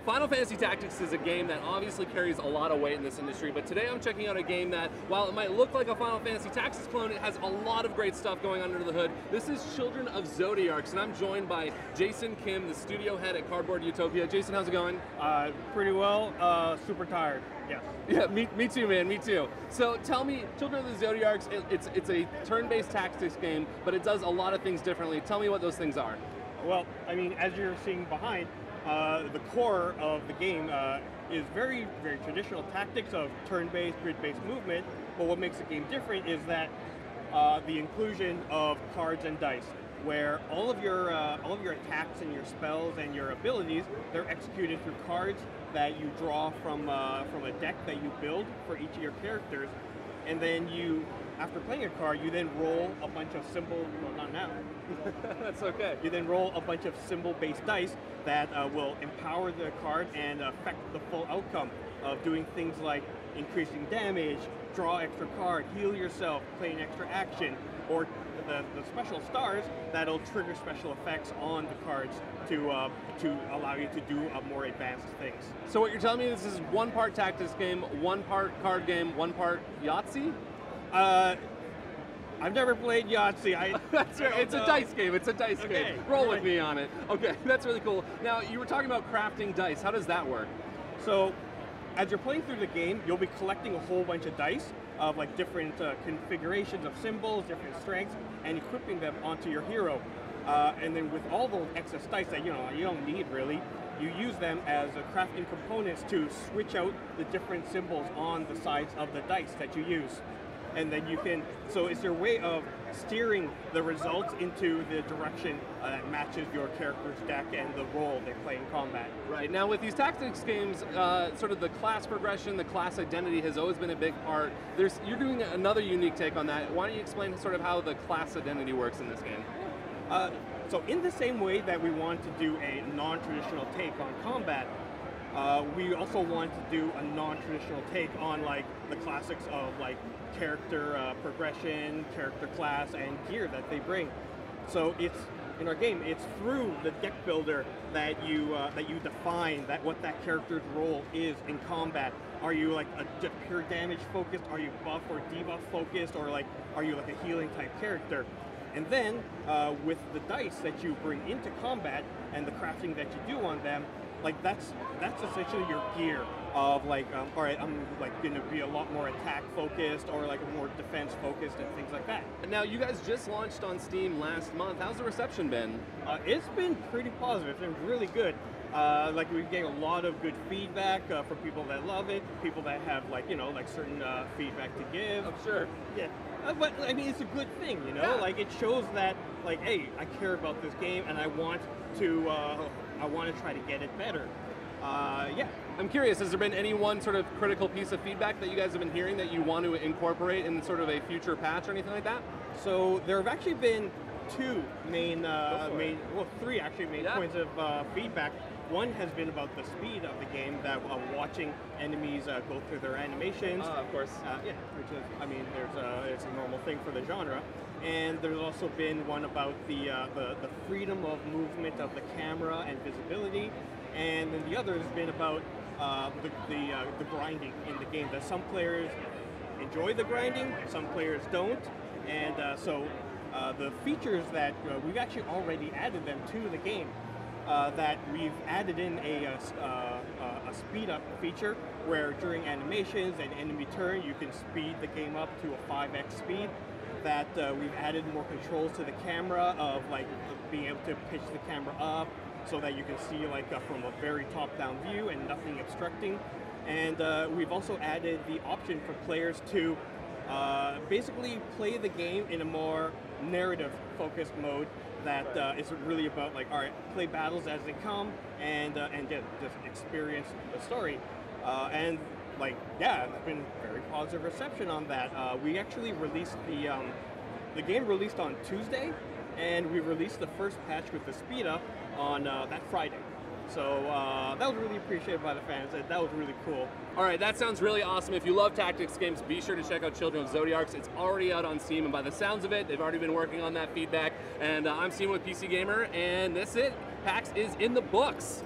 Final Fantasy Tactics is a game that obviously carries a lot of weight in this industry, but today I'm checking out a game that, while it might look like a Final Fantasy Tactics clone, it has a lot of great stuff going on under the hood. This is Children of Zodiarcs, and I'm joined by Jason Kim, the studio head at Cardboard Utopia. Jason, how's it going? Pretty well. Super tired. Yes. Yeah, me too, man. Me too. So tell me, Children of the Zodiarcs, it's a turn-based tactics game, but it does a lot of things differently. Tell me what those things are. Well, I mean, as you're seeing behind, the core of the game is very, very traditional tactics of turn-based, grid-based movement. But what makes the game different is that the inclusion of cards and dice, where all of your attacks and your spells and your abilities, they're executed through cards that you draw from a deck that you build for each of your characters, and then you, after playing a card, you then roll a bunch of symbol. Well, not now. That's okay. You then roll a bunch of symbol-based dice that will empower the card and affect the full outcome of doing things like increasing damage, draw extra card, heal yourself, play an extra action, or the special stars that'll trigger special effects on the cards to allow you to do more advanced things. So what you're telling me is this is one part tactics game, one part card game, one part Yahtzee? I've never played Yahtzee. That's right. It's a dice game. It's a dice game. Roll with me on it. Okay, that's really cool. Now, you were talking about crafting dice. How does that work? So, as you're playing through the game, you'll be collecting a whole bunch of dice of like different configurations of symbols, different strengths, and equipping them onto your hero. And then with all those excess dice that you don't need really, you use them as crafting components to switch out the different symbols on the sides of the dice that you use. And then you can, so it's your way of steering the results into the direction that matches your character's deck and the role they play in combat. Right, now with these tactics games, sort of the class progression, the class identity has always been a big part. You're doing another unique take on that. Why don't you explain sort of how the class identity works in this game? So in the same way that we want to do a non-traditional take on combat, we also want to do a non-traditional take on like the classics of like character progression, character class, and gear that they bring. So it's in our game. It's through the deck builder that you define what that character's role is in combat. Are you like just pure damage focused? Are you buff or debuff focused? Or like are you like a healing type character? And then with the dice that you bring into combat and the crafting that you do on them, like that's essentially your gear of like, all right, I'm like going to be a lot more attack focused or like more defense focused and things like that. Now you guys just launched on Steam last month. How's the reception been? It's been pretty positive. It's been really good. Like we get a lot of good feedback from people that love it, people that have like like certain feedback to give. I'm sure. Yeah. But I mean, it's a good thing, Yeah. Like it shows that, like, hey, I care about this game and I want to try to get it better. Yeah. I'm curious, has there been any one sort of critical piece of feedback that you guys have been hearing that you want to incorporate in sort of a future patch or anything like that? So there have actually been two three actually main points of feedback. One has been about the speed of the game, that watching enemies go through their animations. Of course. Yeah, which is, I mean, it's a normal thing for the genre. And there's also been one about the freedom of movement of the camera and visibility. And then the other has been about the grinding in the game. That some players enjoy the grinding, some players don't. And so the features that we've actually already added them to the game. That we've added in a speed up feature where during animations and enemy turn you can speed the game up to a 5x speed. That we've added more controls to the camera of like being able to pitch the camera up so that you can see like from a very top down view and nothing obstructing. And we've also added the option for players to basically play the game in a more narrative focused mode that is really about like, all right, play battles as they come and just experience the story. And like, yeah, there's been very positive reception on that. We actually released the game released on Tuesday, and we released the first patch with the speed up on that Friday. So that was really appreciated by the fans. That was really cool. All right, that sounds really awesome. If you love tactics games, be sure to check out Children of Zodiarcs. It's already out on Steam, and by the sounds of it, they've already been working on that feedback. And I'm Steven with PC Gamer, and that's it. PAX is in the books.